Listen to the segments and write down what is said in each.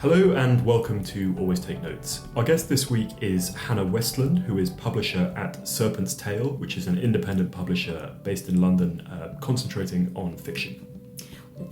Hello and welcome to Always Take Notes. Our guest this week is Hannah Westland, who is publisher at Serpent's Tale, which is an independent publisher based in London, concentrating on fiction.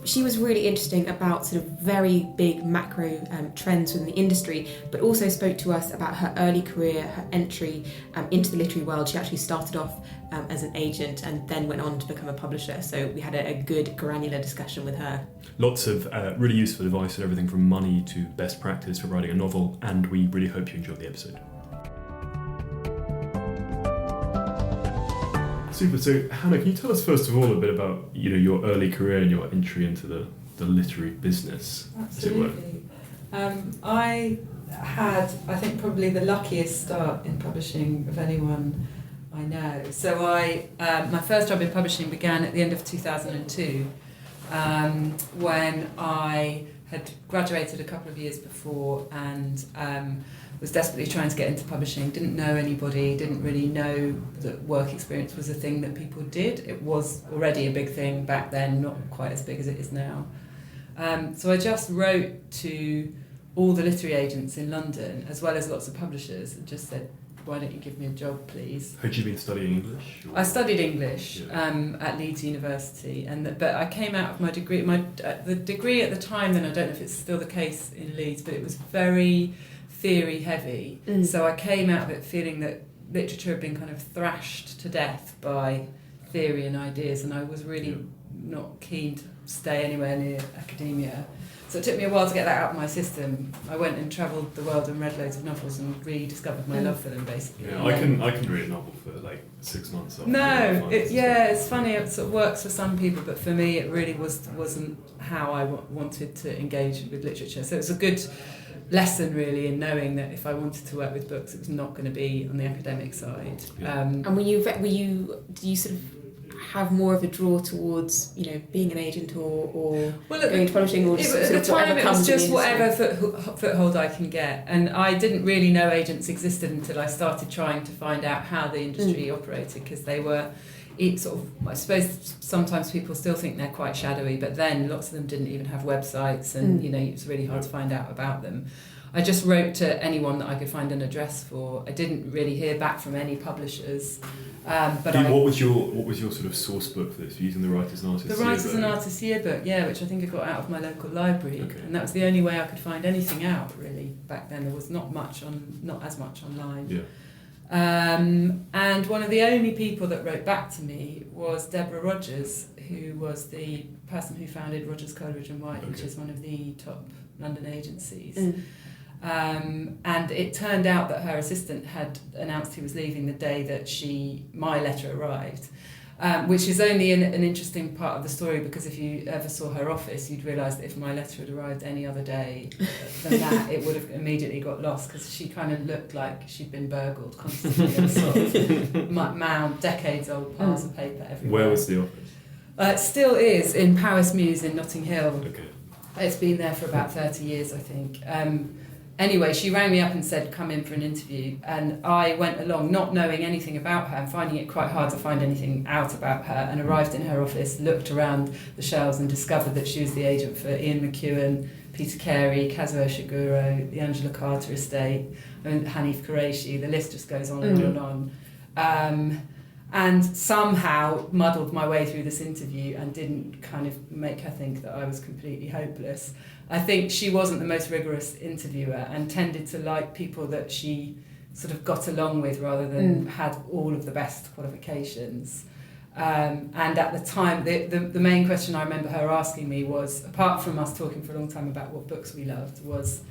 She was really interesting about sort of very big macro trends within the industry, but also spoke to us about her early career, her entry into the literary world. She actually started off as an agent and then went on to become a publisher. So we had a good granular discussion with her. Lots of really useful advice on everything from money to best practice for writing a novel, and we really hope you enjoyed the episode. Super. So, Hannah, can you tell us first of all a bit about your early career and your entry into the literary business? Absolutely. I had, I think, probably the luckiest start in publishing of anyone I know. So my first job in publishing began at the end of 2002, when I had graduated a couple of years before and was desperately trying to get into publishing, didn't know anybody, didn't really know that work experience was a thing that people did. It was already a big thing back then, not quite as big as it is now. So I just wrote to all the literary agents in London, as well as lots of publishers, and just said, why don't you give me a job, please? Had you been studying English? I studied English at Leeds University, but I came out of my degree. The degree at the time, then I don't know if it's still the case in Leeds, but it was very theory heavy. So I came out of it feeling that literature had been kind of thrashed to death by theory and ideas, and I was really not keen to stay anywhere near academia. So it took me a while to get that out of my system. I went and travelled the world and read loads of novels and rediscovered my love for them, basically. Yeah, I can read a novel for like 6 months. It's funny. It sort of works for some people, but for me, it really wasn't how I wanted to engage with literature. So it was a good lesson, really, in knowing that if I wanted to work with books, it was not going to be on the academic side. Yeah. And do you sort of have more of a draw towards being an agent or going to publishing, or just at the time it was just whatever foothold I can get, and I didn't really know agents existed until I started trying to find out how the industry operated, because they were sort of, I suppose sometimes people still think they're quite shadowy, but then lots of them didn't even have websites, and it was really hard to find out about them. I just wrote to anyone that I could find an address for. I didn't really hear back from any publishers. But what was your sort of source book for this? Were you using the Writers and Artists Yearbook? The Writers and Artists Yearbook, which I think I got out of my local library, and that was the only way I could find anything out, really. Back then there was not as much online. Yeah. And one of the only people that wrote back to me was Deborah Rogers, who was the person who founded Rogers, Coleridge and White, which is one of the top London agencies. And it turned out that her assistant had announced he was leaving the day that my letter arrived, which is only an interesting part of the story, because if you ever saw her office, you'd realise that if my letter had arrived any other day than that, it would have immediately got lost, because she kind of looked like she'd been burgled constantly. There was sort of mound, decades-old piles of paper everywhere. Where was the office? It still is in Powis Mews in Notting Hill. Okay. It's been there for about 30 years, I think. Anyway, she rang me up and said, come in for an interview. And I went along not knowing anything about her and finding it quite hard to find anything out about her, and arrived in her office, looked around the shelves and discovered that she was the agent for Ian McEwan, Peter Carey, Kazuo Ishiguro, the Angela Carter estate, and Hanif Qureshi. The list just goes on and on. And somehow muddled my way through this interview and didn't kind of make her think that I was completely hopeless. I think she wasn't the most rigorous interviewer and tended to like people that she sort of got along with rather than had all of the best qualifications. And at the time, the main question I remember her asking me was, apart from us talking for a long time about what books we loved, was,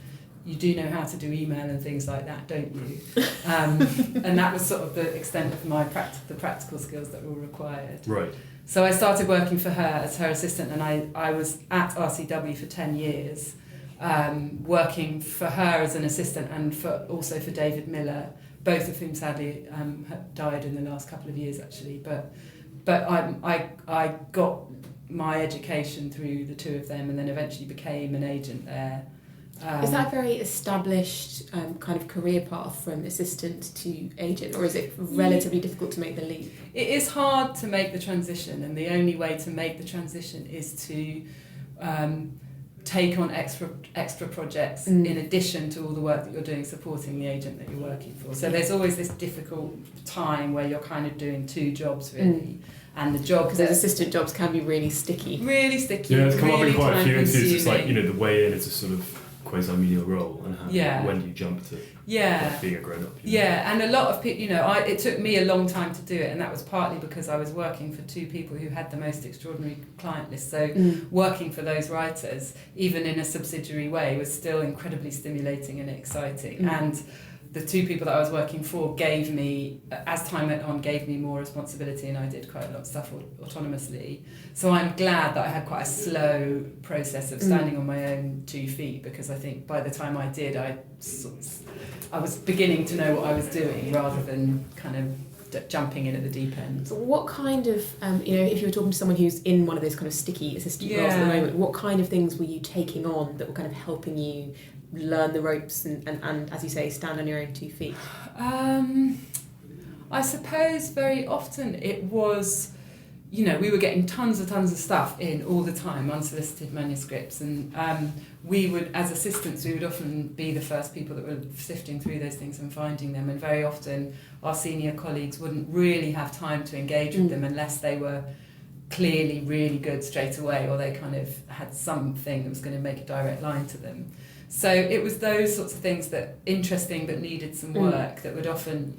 you do know how to do email and things like that, don't you? And that was sort of the extent of my the practical skills that were required. Right. So I started working for her as her assistant, and I was at RCW for 10 years, working for her as an assistant and also for David Miller, both of whom sadly had died in the last couple of years, actually. But I got my education through the two of them, and then eventually became an agent there. Is that a very established kind of career path from assistant to agent, or is it relatively difficult to make the leap? It is hard to make the transition, and the only way to make the transition is to take on extra projects in addition to all the work that you're doing supporting the agent that you're working for. So there's always this difficult time where you're kind of doing two jobs really. And the job, because those assistant jobs can be really sticky. Really sticky. Yeah, it's come up in quite a few interviews. It's like, time-consuming. the way in, it's a sort of quasi-menial role, and when do you jump to being a grown-up? Yeah, and a lot of people, it took me a long time to do it, and that was partly because I was working for two people who had the most extraordinary client list. So working for those writers, even in a subsidiary way, was still incredibly stimulating and exciting. And the two people that I was working for gave me, as time went on, gave me more responsibility, and I did quite a lot of stuff autonomously. So I'm glad that I had quite a slow process of standing on my own 2 feet, because I think by the time I did, I was beginning to know what I was doing rather than kind of jumping in at the deep end. So what kind of, if you were talking to someone who's in one of those kind of sticky assistant roles at the moment, what kind of things were you taking on that were kind of helping you learn the ropes and as you say, stand on your own 2 feet? I suppose very often it was, we were getting tons of stuff in all the time, unsolicited manuscripts, and we would, as assistants, we would often be the first people that were sifting through those things and finding them, and very often our senior colleagues wouldn't really have time to engage with them unless they were clearly really good straight away, or they kind of had something that was going to make a direct line to them. So it was those sorts of things that interesting but needed some work that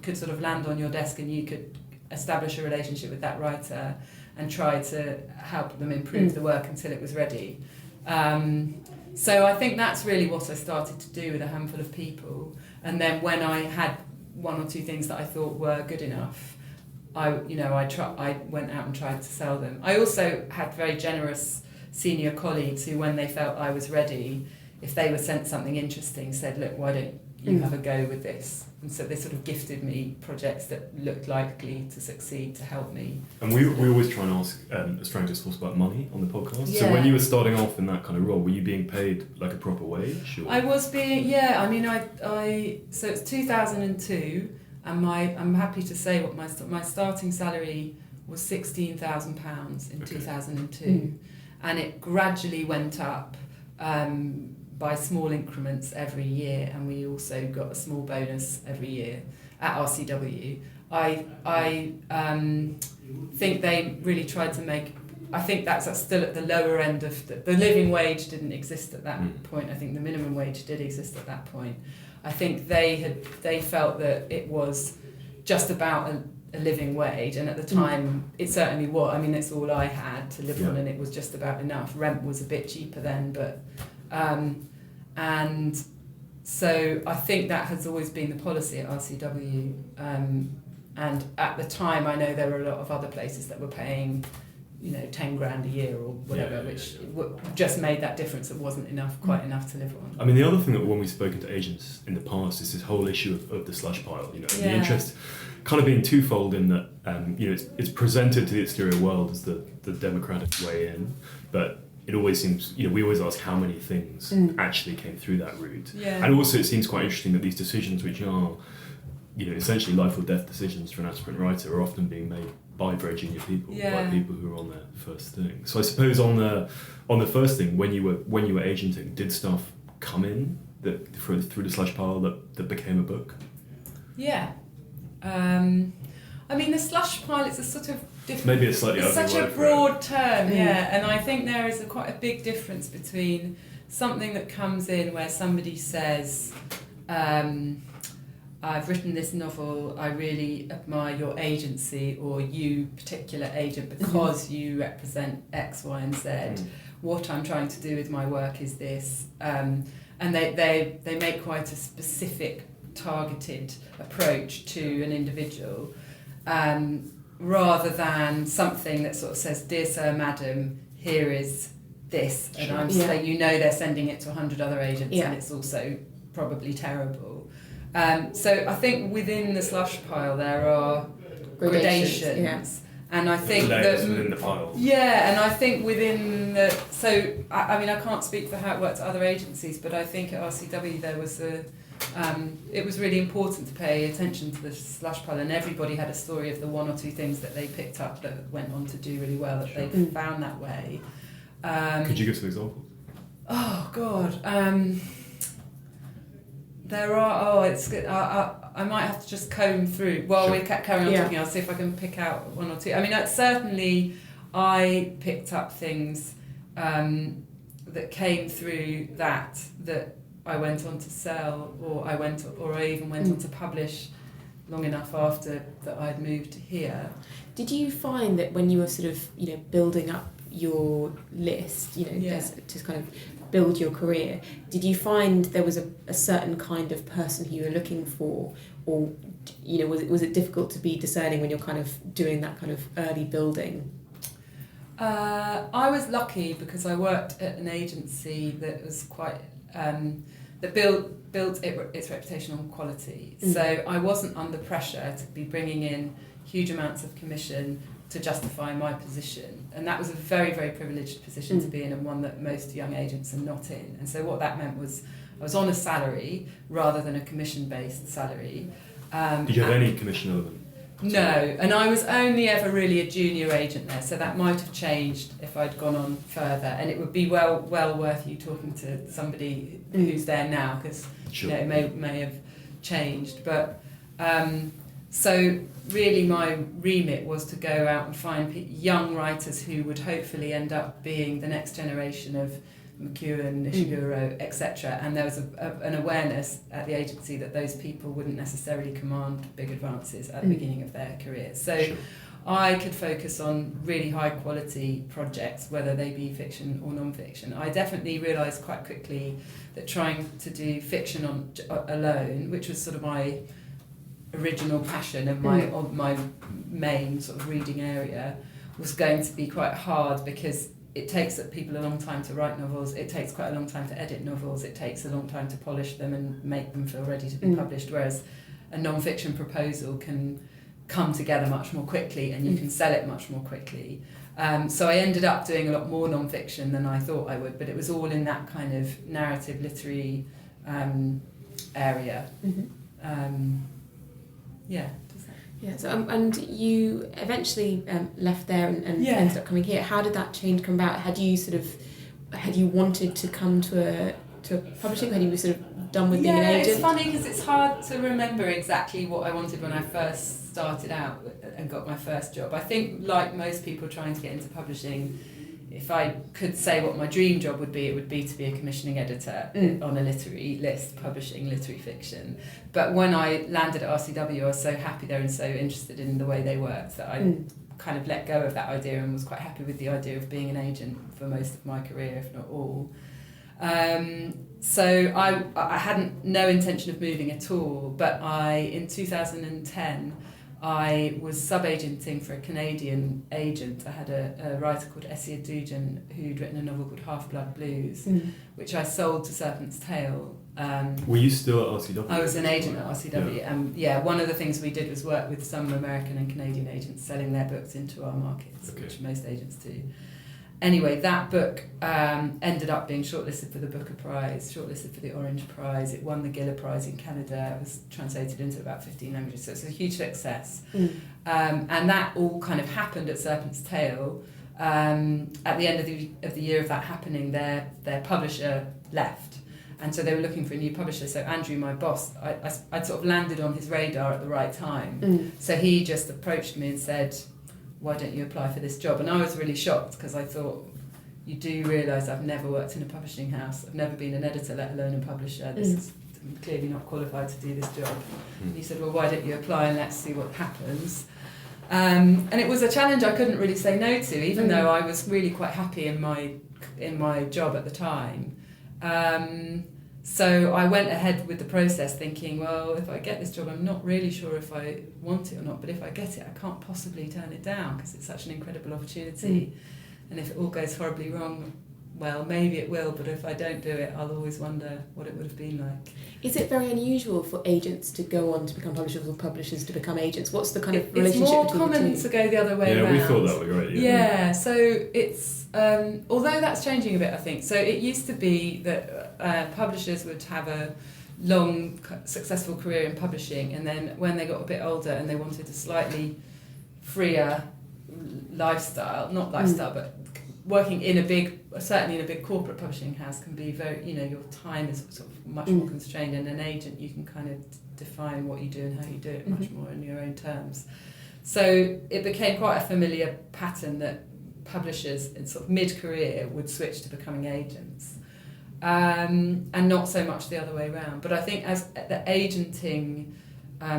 could sort of land on your desk, and you could establish a relationship with that writer and try to help them improve the work until it was ready. So I think that's really what I started to do with a handful of people. And then when I had one or two things that I thought were good enough, I went out and tried to sell them. I also had very generous senior colleagues who, when they felt I was ready, if they were sent something interesting, said, look, why don't you have a go with this? And so they sort of gifted me projects that looked likely to succeed to help me. And we always try and ask Australians about money on the podcast. Yeah. So when you were starting off in that kind of role, were you being paid like a proper wage? Or? I was being, so it's 2002, and I'm happy to say what my starting salary was £16,000 in 2002, and it gradually went up by small increments every year, and we also got a small bonus every year at RCW. I think they really tried to make, I think that's still at the lower end of the living wage didn't exist at that point. I think the minimum wage did exist at that point. I think they felt that it was just about a living wage, and at the time it certainly was. I mean, it's all I had to live on, and it was just about enough. Rent was a bit cheaper then, but and so I think that has always been the policy at RCW, and at the time I know there were a lot of other places that were paying 10 grand a year or whatever, which just made that difference. It wasn't quite enough to live on. I mean, the other thing that when we've spoken to agents in the past is this whole issue of the slush pile, the interest kind of being twofold in that, it's presented to the exterior world as the democratic way in, but it always seems, we always ask how many things actually came through that route. Yeah. And also it seems quite interesting that these decisions, which are, essentially life or death decisions for an aspirant writer, are often being made by very junior people, by people who are on their first thing. So I suppose on the first thing, when you were agenting, did stuff come in that through the slush pile that became a book? Yeah. I mean, the slush pile, it's a sort of different... Maybe it's slightly it's such a broad term, and I think there is quite a big difference between something that comes in where somebody says, I've written this novel, I really admire your agency or you particular agent because you represent X, Y and Z. What I'm trying to do with my work is this. And they make quite a specific targeted approach to an individual, rather than something that sort of says, dear sir, madam, here is this, and I'm saying, they're sending it to 100 other agents, and it's also probably terrible. So I think within the slush pile there are gradations. And I think layers within the pile. Yeah, and I think within the... So, I mean, I can't speak for how it worked at other agencies, but I think at RCW there was it was really important to pay attention to the slush pile, and everybody had a story of the one or two things that they picked up that went on to do really well, that they found that way. Could you give some examples? Oh God, there are. Oh, it's good. I might have to just comb through while we carry on talking. I'll see if I can pick out one or two. I mean, certainly, I picked up things that came through that I went on to sell, or I even went on to publish long enough after that I'd moved here. Did you find that when you were sort of, building up your list, to kind of build your career, did you find there was a certain kind of person who you were looking for, or, was it difficult to be discerning when you're kind of doing that kind of early building? I was lucky because I worked at an agency that was quite that built its reputation on quality. So I wasn't under pressure to be bringing in huge amounts of commission to justify my position, and that was a very, very privileged position to be in, and one that most young agents are not in. And so what that meant was I was on a salary rather than a commission-based salary. Did you have any commission element? No, and I was only ever really a junior agent there, so that might have changed if I'd gone on further, and it would be well worth you talking to somebody who's there now, because it may have changed. But so really my remit was to go out and find young writers who would hopefully end up being the next generation of McEwan, Ishiguro, etc. And there was an awareness at the agency that those people wouldn't necessarily command big advances at the beginning of their careers. So I could focus on really high quality projects, whether they be fiction or non-fiction. I definitely realised quite quickly that trying to do fiction alone, which was sort of my original passion and my main sort of reading area, was going to be quite hard, because it takes people a long time to write novels, it takes quite a long time to edit novels, it takes a long time to polish them and make them feel ready to be published, whereas a non-fiction proposal can come together much more quickly and you can sell it much more quickly. So I ended up doing a lot more non-fiction than I thought I would, but it was all in that kind of narrative literary area. Yeah, so and you eventually left there and ended up coming here. How did that change come about? Had you wanted to come to publishing? Had you sort of done with being an agent? It's funny because it's hard to remember exactly what I wanted when I first started out and got my first job. I think, like most people trying to get into publishing, if I could say what my dream job would be, it would be to be a commissioning editor on a literary list, publishing literary fiction. But when I landed at RCW, I was so happy there and so interested in the way they worked that I kind of let go of that idea and was quite happy with the idea of being an agent for most of my career, if not all. So I had no intention of moving at all, but in 2010, I was sub-agenting for a Canadian agent. I had a writer called Essex who'd written a novel called Half-Blood Blues, which I sold to Serpent's Tail. Were you still at RCW? I was an agent at RCW. One of the things we did was work with some American and Canadian agents selling their books into our markets, which most agents do. Anyway, that book ended up being shortlisted for the Booker Prize, shortlisted for the Orange Prize. It won the Giller Prize in Canada. It was translated into about 15 languages, so it's a huge success. And that all kind of happened at Serpent's Tail. At the end of the year of that happening, their publisher left. And so they were looking for a new publisher. So Andrew, my boss, I'd sort of landed on his radar at the right time. So he just approached me and said, why don't you apply for this job? And I was really shocked because I thought, you do realise I've never worked in a publishing house. I've never been an editor, let alone a publisher. I'm clearly not qualified to do this job. And he said, well, why don't you apply and let's see what happens. And it was a challenge I couldn't really say no to, even though I was really quite happy in my job at the time. So I went ahead with the process thinking, well, if I get this job, I'm not really sure if I want it or not, but if I get it, I can't possibly turn it down because it's such an incredible opportunity. And if it all goes horribly wrong, well, maybe it will, but if I don't do it, I'll always wonder what it would have been like. Is it very unusual for agents to go on to become publishers or publishers to become agents? What's the kind of relationship between the two? It's more common to go the other way around. Yeah, we thought that was right. Yeah, so it's, although that's changing a bit, I think. So it used to be that publishers would have a long, successful career in publishing, and then when they got a bit older and they wanted a slightly freer lifestyle, not lifestyle, but working certainly in a big corporate publishing house can be very, your time is sort of much more constrained. And an agent, you can kind of define what you do and how you do it much more in your own terms. So it became quite a familiar pattern that publishers in sort of mid-career would switch to becoming agents, and not so much the other way around. But I think as the agenting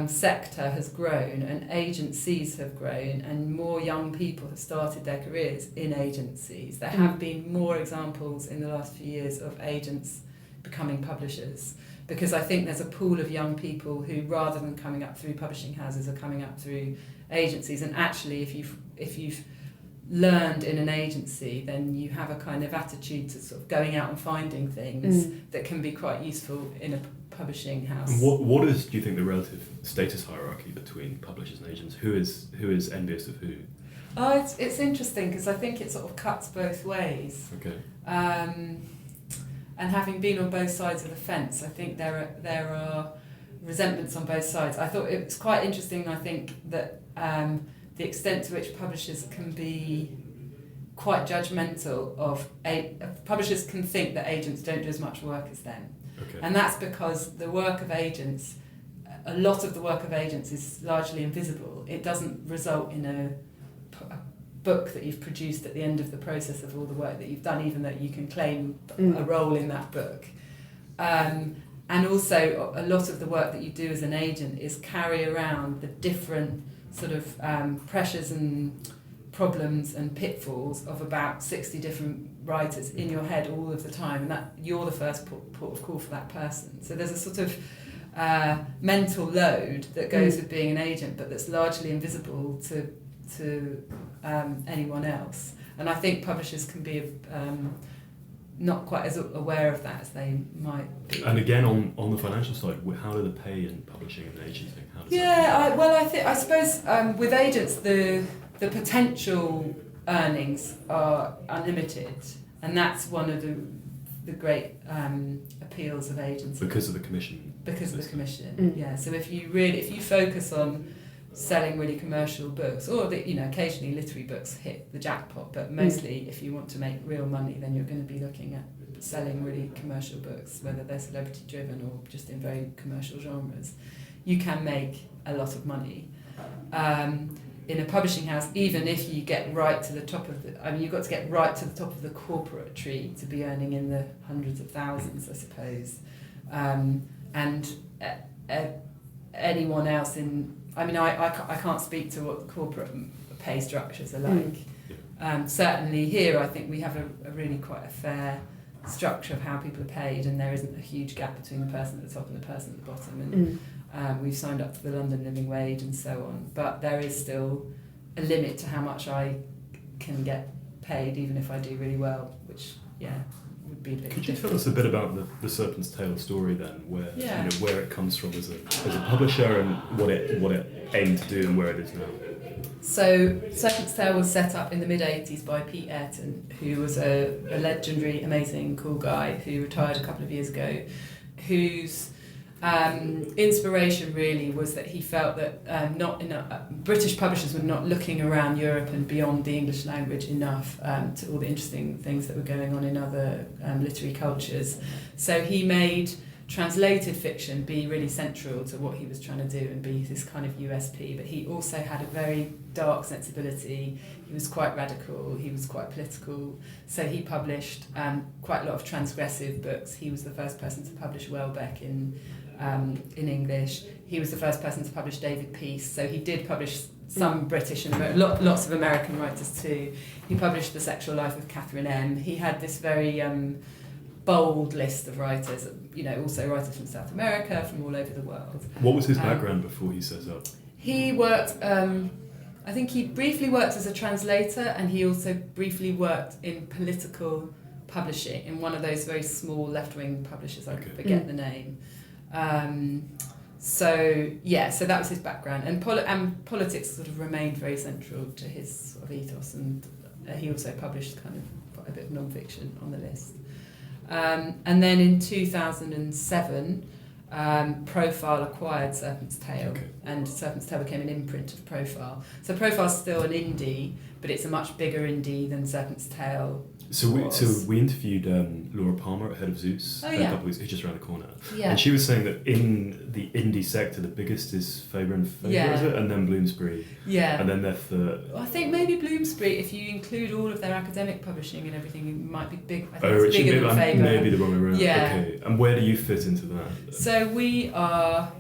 sector has grown and agencies have grown and more young people have started their careers in agencies, there have been more examples in the last few years of agents becoming publishers, because I think there's a pool of young people who, rather than coming up through publishing houses, are coming up through agencies. And actually, if you've learned in an agency, then you have a kind of attitude to sort of going out and finding things that can be quite useful in a publishing house. And what is, do you think, the relative status hierarchy between publishers and agents? Who is envious of who? Oh, it's interesting, because I think it sort of cuts both ways. Okay. And having been on both sides of the fence, I think there are resentments on both sides. I thought it was quite interesting, I think, that the extent to which publishers can be quite judgmental of publishers can think that agents don't do as much work as them. Okay. And that's because the work of agents, a lot of the work of agents is largely invisible. It doesn't result in a book that you've produced at the end of the process of all the work that you've done, even though you can claim a role in that book. And also, a lot of the work that you do as an agent is carry around the different sort of pressures and problems and pitfalls of about 60 different writers in your head all of the time, and that you're the first port of call for that person. So there's a sort of mental load that goes with being an agent, but that's largely invisible to anyone else. And I think publishers can be not quite as aware of that as they might be. And again, on the financial side, how do they pay in publishing and agenting? How does I suppose with agents the potential earnings are unlimited, and that's one of the great appeals of agency. Because of the commission. Because of the commission, yeah. So if you focus on selling really commercial books, or occasionally literary books hit the jackpot, but mostly if you want to make real money, then you're going to be looking at selling really commercial books, whether they're celebrity driven or just in very commercial genres. You can make a lot of money. In a publishing house, even if you get right to the top of you've got to get right to the top of the corporate tree to be earning in the hundreds of thousands, I suppose. Anyone else I can't speak to what the corporate pay structures are like. Certainly here, I think we have a really quite a fair structure of how people are paid, and there isn't a huge gap between the person at the top and the person at the bottom. And we've signed up to the London living wage and so on, but there is still a limit to how much I can get paid, even if I do really well, which would be a bit Could you tell us a bit about the Serpent's Tail story then, where it comes from as a publisher and what it aimed to do and where it is now? So Serpent's Tail was set up in the mid-80s by Pete Ayrton, who was a legendary, amazing, cool guy who retired a couple of years ago, whose inspiration really was that he felt that British publishers were not looking around Europe and beyond the English language enough to all the interesting things that were going on in other literary cultures. So he made translated fiction be really central to what he was trying to do and be this kind of USP, but he also had a very dark sensibility. He was quite radical, he was quite political, so he published quite a lot of transgressive books. He was the first person to publish Welbeck in English. He was the first person to publish David Peace, so he did publish some British and lots of American writers too. He published The Sexual Life of Catherine M. He had this very bold list of writers, also writers from South America, from all over the world. What was his background before he set up? He worked, I think he briefly worked as a translator, and he also briefly worked in political publishing in one of those very small left-wing publishers, I forget the name. So that was his background, and politics sort of remained very central to his sort of ethos, and he also published kind of quite a bit of non-fiction on the list. And then in 2007, Profile acquired Serpent's Tail, and Serpent's Tail became an imprint of Profile. So Profile's still an indie, but it's a much bigger indie than Serpent's Tail. So we interviewed Laura Palmer at Head of Zeus a couple of weeks, who's just around the corner, and she was saying that in the indie sector, the biggest is Faber and Faber, is it? And then Bloomsbury, and then their third. I think maybe Bloomsbury, if you include all of their academic publishing and everything, it might be big. I think it's bigger than Faber. Maybe the wrong way around. Yeah. Okay. And where do you fit into that? So we are,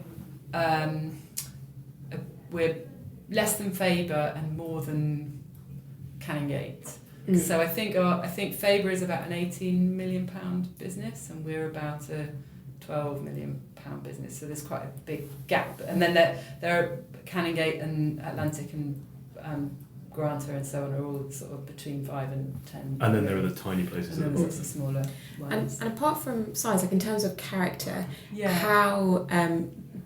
we're less than Faber and more than Canongate. So I think Faber is about an £18 million business, and we're about a £12 million business. So there's quite a big gap. And then there are Canongate and Atlantic and Granta and so on are all sort of between 5 and 10. And then there are the tiny places. And then there's the smaller ones. And apart from size, like in terms of character, how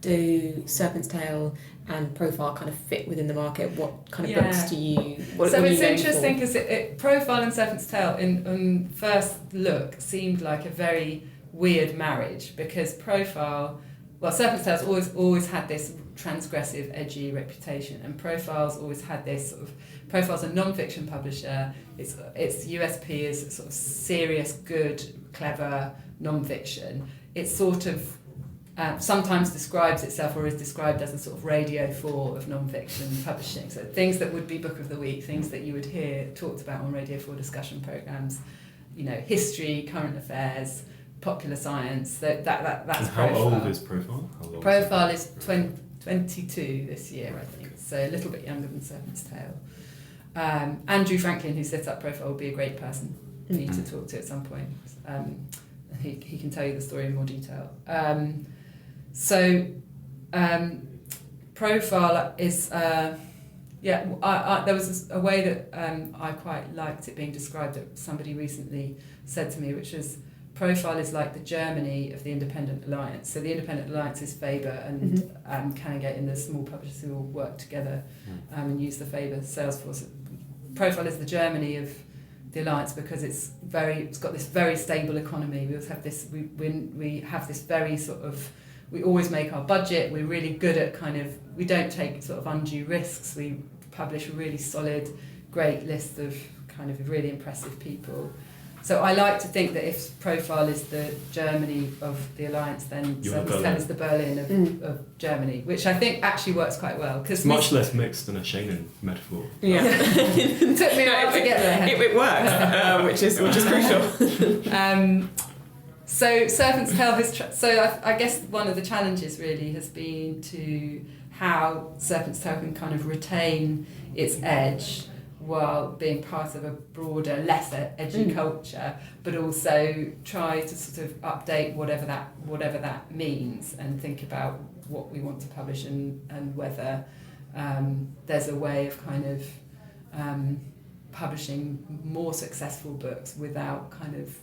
do Serpent's Tail and Profile kind of fit within the market? What kind of books do you? So it's interesting because Profile and Serpent's Tail, on first look, seemed like a very weird marriage, because Serpent's Tail's always had this transgressive, edgy reputation, and Profile's always had this sort of. Profile's a non-fiction publisher. Its USP is sort of serious, good, clever non-fiction. It's sort of sometimes describes itself, or is described as a sort of Radio 4 of non-fiction publishing. So things that would be Book of the Week, things that you would hear talked about on Radio 4 discussion programmes, history, current affairs, popular science. That's and how Profile. Old is Profile? Profile is 22 this year, I think, so a little bit younger than Serpent's Tail. Andrew Franklin, who set up Profile, would be a great person for you to talk to at some point. He can tell you the story in more detail. Profile is there was a way that I quite liked it being described that somebody recently said to me, which is Profile is like the Germany of the Independent Alliance. So the Independent Alliance is Faber and Canongate, and the small publishers who all work together and use the Faber sales force. Profile is the Germany of the Alliance because it's got this very stable economy. We always have this. We have this very sort of. We always make our budget. We're really good at we don't take sort of undue risks. We publish a really solid, great list of kind of really impressive people. So I like to think that if Profile is the Germany of the Alliance, then Serpent's Tail is the Berlin of Germany, which I think actually works quite well. It's much less mixed than a Shannon metaphor. Yeah. It took me a while to get there. It works, which is crucial. So Serpent's Tail has... I guess one of the challenges really has been to how Serpent's Tail can kind of retain its edge while being part of a broader, lesser edgy culture, but also try to sort of update whatever that means, and think about what we want to publish and whether there's a way of kind of publishing more successful books without kind of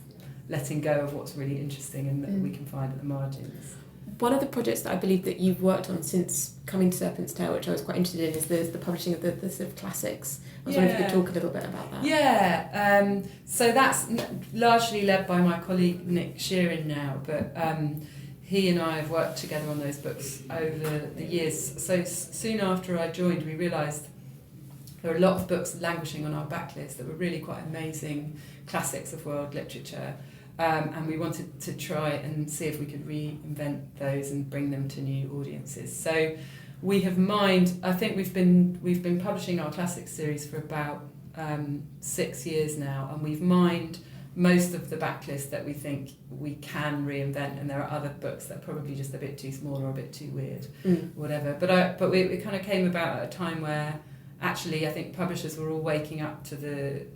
letting go of what's really interesting and that we can find at the margins. One of the projects that I believe that you've worked on since coming to Serpent's Tail, which I was quite interested in, is the publishing of the sort of classics. I was wondering if you could talk a little bit about that. Yeah, so that's largely led by my colleague Nick Sheeran now, but he and I have worked together on those books over the years. So soon after I joined, we realised there were a lot of books languishing on our backlist that were really quite amazing classics of world literature. And we wanted to try and see if we could reinvent those and bring them to new audiences. So we have mined. I think we've been publishing our classics series for about 6 years now, and we've mined most of the backlist that we think we can reinvent. And there are other books that are probably just a bit too small or a bit too weird, whatever. But we kind of came about at a time where actually I think publishers were all waking up to the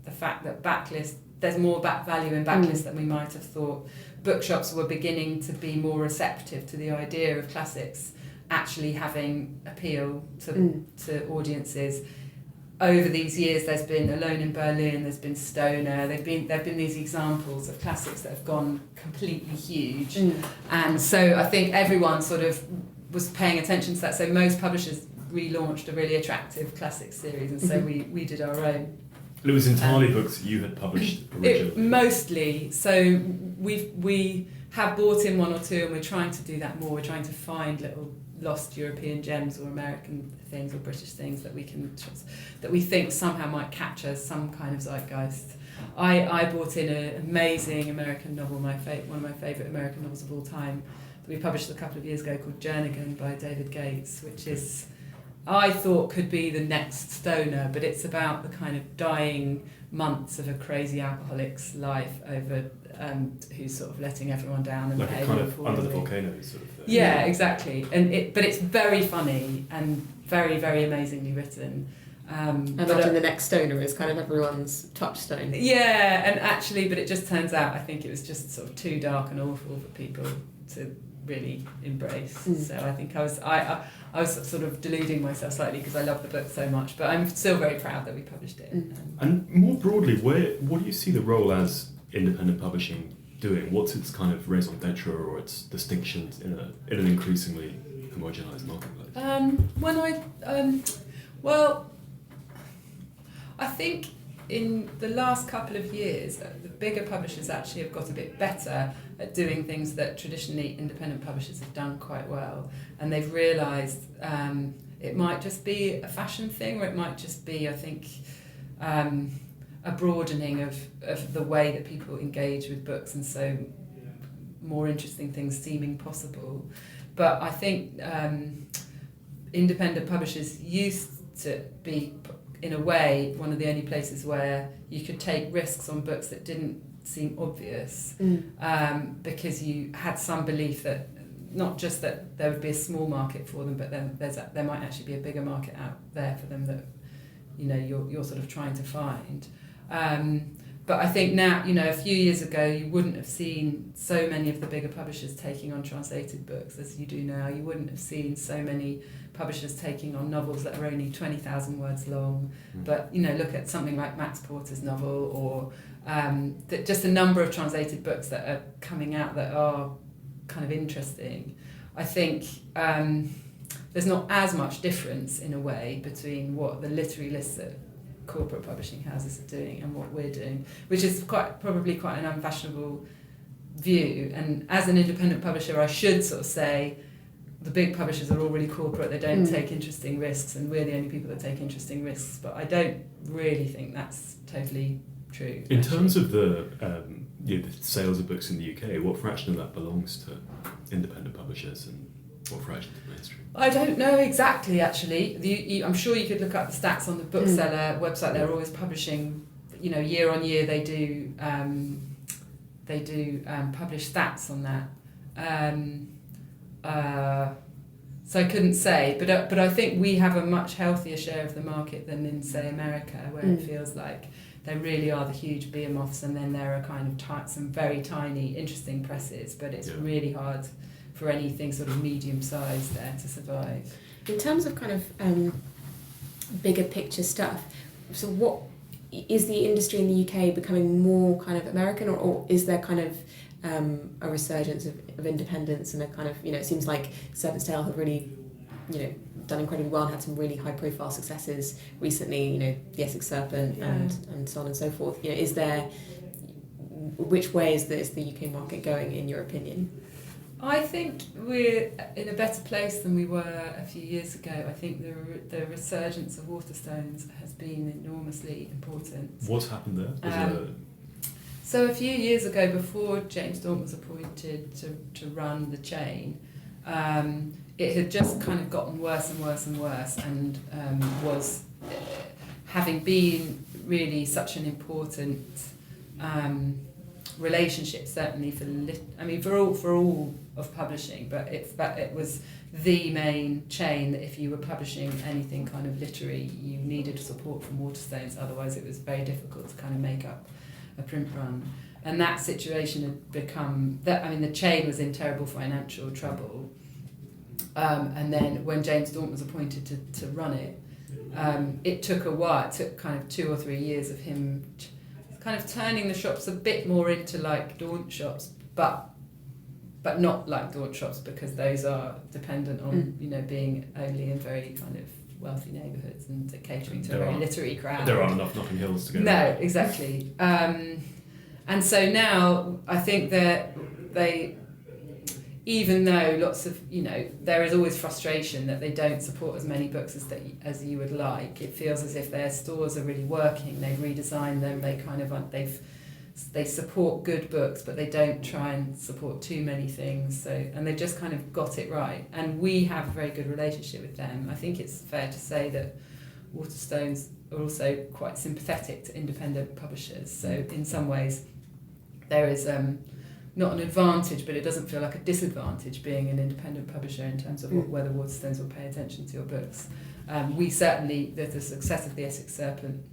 fact that backlist. There's more value in backlist than we might have thought. Bookshops were beginning to be more receptive to the idea of classics actually having appeal to audiences. Over these years, there's been Alone in Berlin, there's been Stoner, there've been these examples of classics that have gone completely huge. And so I think everyone sort of was paying attention to that. So most publishers relaunched a really attractive classics series, and so we did our own. It was entirely books you had published originally? Mostly. So we have bought in one or two, and we're trying to do that more. We're trying to find little lost European gems or American things or British things that we think somehow might capture some kind of zeitgeist. I bought in an amazing American novel, one of my favourite American novels of all time, that we published a couple of years ago, called Jernigan by David Gates, which is, I thought, could be the next Stoner, but it's about the kind of dying months of a crazy alcoholic's life over who's sort of letting everyone down and like a kind of under the volcano sort of thing. Yeah, exactly. But it's very funny and very, very amazingly written. I imagine the next Stoner is kind of everyone's touchstone. Yeah, and actually, but it just turns out, I think it was just sort of too dark and awful for people to really embrace. So I think I was sort of deluding myself slightly because I love the book so much, but I'm still very proud that we published it. And more broadly, what do you see the role as independent publishing doing? What's its kind of raison d'etre or its distinctions in an increasingly homogenised marketplace? I think in the last couple of years, the bigger publishers actually have got a bit better at doing things that traditionally independent publishers have done quite well, and they've realised it might just be a fashion thing, or it might just be, I think, a broadening of the way that people engage with books, and so more interesting things seeming possible. But I think independent publishers used to be, in a way, one of the only places where you could take risks on books that didn't seem obvious, because you had some belief that not just that there would be a small market for them, but then there might actually be a bigger market out there for them that you're sort of trying to find. But I think now, a few years ago, you wouldn't have seen so many of the bigger publishers taking on translated books as you do now. You wouldn't have seen so many publishers taking on novels that are only 20,000 words long. But, look at something like Max Porter's novel, or just a number of translated books that are coming out that are kind of interesting. I think there's not as much difference, in a way, between what the literary lists that corporate publishing houses are doing and what we're doing, which is probably quite an unfashionable view. And as an independent publisher, I should sort of say the big publishers are all really corporate, they don't take interesting risks, and we're the only people that take interesting risks. But I don't really think that's totally true. In terms of the sales of books in the UK, what fraction of that belongs to independent publishers and what fraction to mainstream? I don't know exactly, actually. I'm sure you could look up the stats on the bookseller website. They're always publishing, year on year they do publish stats on that. So I couldn't say, but I think we have a much healthier share of the market than in, say, America, where it feels like they really are the huge behemoths, and then there are kind of some very tiny, interesting presses, but it's really hard for anything sort of medium size there to survive. In terms of kind of bigger picture stuff, so what is the industry in the UK becoming more kind of American, or is there kind of a resurgence of independence and a kind of, it seems like Serpent have really, done incredibly well and had some really high profile successes recently, the Essex Serpent and so on and so forth. Which way is the UK market going, in your opinion? I think we're in a better place than we were a few years ago. I think the resurgence of Waterstones has been enormously important. What's happened there? So a few years ago, before James Daunt was appointed to run the chain, it had just kind of gotten worse and worse and worse, and was having been really such an important relationship, certainly for all of publishing, but it was the main chain that if you were publishing anything kind of literary, you needed support from Waterstones, otherwise it was very difficult to kind of make up a print run. And that situation had become the chain was in terrible financial trouble, and then when James Daunt was appointed to run it, it took a while. It took kind of 2 or 3 years of him kind of turning the shops a bit more into like Daunt shops, but not like Daunt shops, because those are dependent on being only in very kind of wealthy neighbourhoods and catering to a very literary crowd. There aren't enough Notting Hills to go. No, exactly. And so now I think that even though lots of, there is always frustration that they don't support as many books as you would like, it feels as if their stores are really working. They've redesigned them. They support good books, but they don't try and support too many things. And they've just kind of got it right. And we have a very good relationship with them. I think it's fair to say that Waterstones are also quite sympathetic to independent publishers. So in some ways, there is not an advantage, but it doesn't feel like a disadvantage being an independent publisher in terms of whether Waterstones will pay attention to your books. We certainly, the success of the Essex Serpent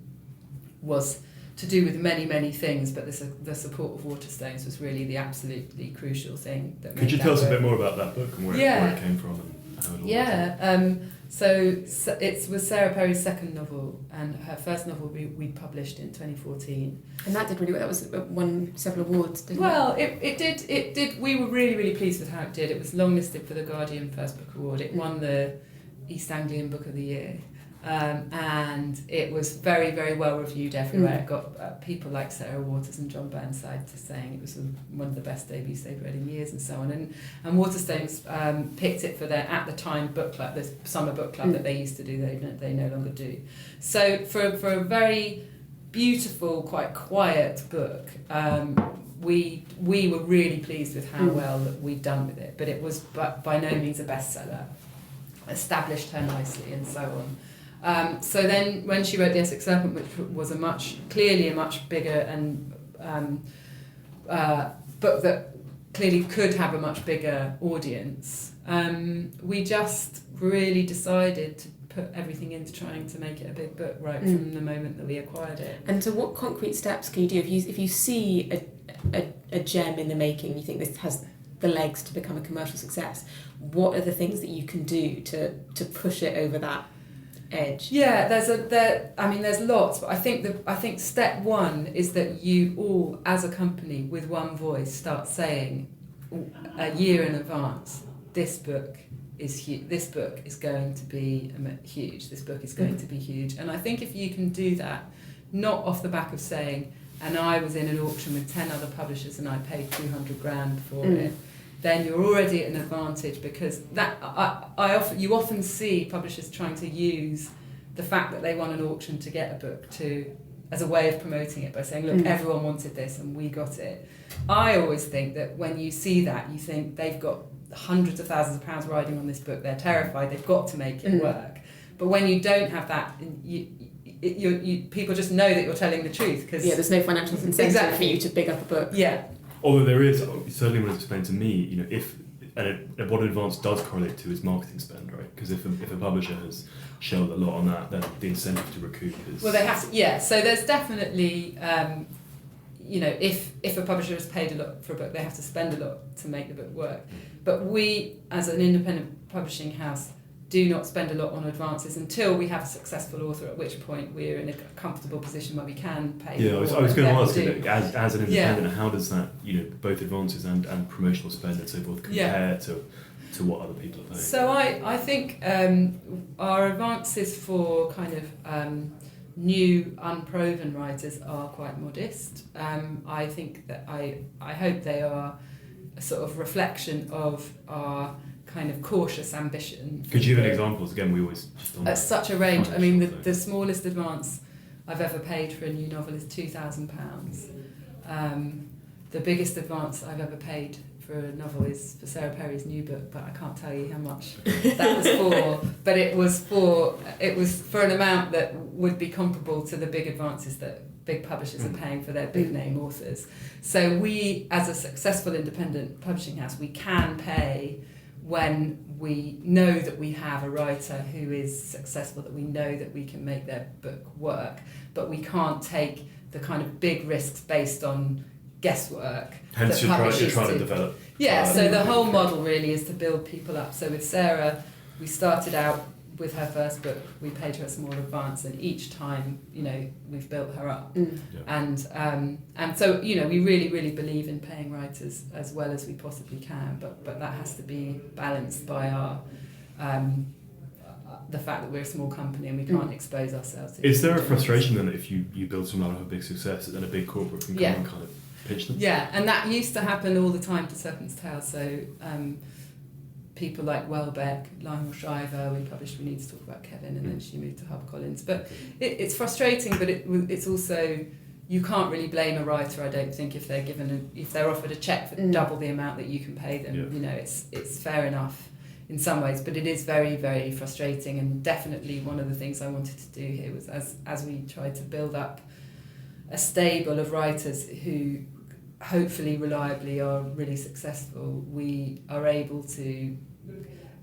was to do with many, many things, but the support of Waterstones was really the absolutely crucial thing. Could you tell us a bit more about that book and where it came from and how it all worked? So it was Sarah Perry's second novel, and her first novel we published in 2014. And that did really well. That was won several awards, didn't it? Well, it did. We were really, really pleased with how it did. It was longlisted for the Guardian First Book Award. It won the East Anglian Book of the Year. And it was very, very well reviewed everywhere. It got people like Sarah Waters and John Burnside to saying it was one of the best debuts they'd read in years and so on. And Waterstones picked it for their, at the time, book club, the summer book club that they used to do, they no longer do. So for a very beautiful, quite quiet book, we were really pleased with how well that we'd done with it. But it was by no means a bestseller. Established her nicely and so on. So then when she wrote The Essex Serpent, which was clearly a much bigger and book that clearly could have a much bigger audience, we just really decided to put everything into trying to make it a big book right from the moment that we acquired it. And so what concrete steps can you do if you see a gem in the making, you think this has the legs to become a commercial success, what are the things that you can do to push it over that edge? Yeah, there's lots, but I think step one is that you all, as a company, with one voice, start saying a year in advance, this book is huge. This book is going to be huge. This book is going to be huge. And I think if you can do that, not off the back of saying, and I was in an auction with 10 other publishers and I paid $200,000 for it, then you're already at an advantage, because that you often see publishers trying to use the fact that they won an auction to get a book as a way of promoting it by saying, look, everyone wanted this and we got it. I always think that when you see that, you think they've got hundreds of thousands of pounds riding on this book, they're terrified, they've got to make it work. But when you don't have that, people just know that you're telling the truth. Cause there's no financial incentive for you to big up a book. Yeah. Although there is, certainly when it's explained to me, what an advance does correlate to is marketing spend, right? Because if a publisher has shelled a lot on that, then the incentive to recoup is... Well, they have to, yeah. So there's definitely, if a publisher has paid a lot for a book, they have to spend a lot to make the book work. But we, as an independent publishing house, do not spend a lot on advances until we have a successful author, at which point we're in a comfortable position where we can pay. Yeah, I was going to ask you, as an independent, how does that, both advances and promotional spend and so forth compare to what other people are paying? So I think our advances for kind of new, unproven writers are quite modest. I think that I hope they are a sort of reflection of our kind of cautious ambition. Could you give examples? Again, we always just at such a range. I mean, the smallest advance I've ever paid for a new novel is £2,000. The biggest advance I've ever paid for a novel is for Sarah Perry's new book, but I can't tell you how much that was for. But it was for an amount that would be comparable to the big advances that big publishers are paying for their big name authors. So we, as a successful independent publishing house, we can pay when we know that we have a writer who is successful, that we know that we can make their book work, but we can't take the kind of big risks based on guesswork. Hence you're trying to develop. Yeah, so the whole model really is to build people up. So with Sarah, we started out with her first book, we paid her a small advance, and each time, we've built her up. And so, we really, really believe in paying writers as well as we possibly can, but that has to be balanced by our the fact that we're a small company and we can't expose ourselves to... Is there a frustration then that if you build someone out of a big success, then a big corporate can come and kind of... pitch them? Yeah, and that used to happen all the time to Serpent's Tail. So people like Welbeck, Lionel, Shriver, we published We Need to Talk About Kevin, and then she moved to HarperCollins. But it's frustrating, but it's also, you can't really blame a writer, I don't think, if they're offered a cheque for double the amount that you can pay them. Yeah. You know, it's fair enough in some ways, but it is very, very frustrating. And definitely one of the things I wanted to do here was, as we tried to build up a stable of writers who hopefully reliably are really successful, we are able to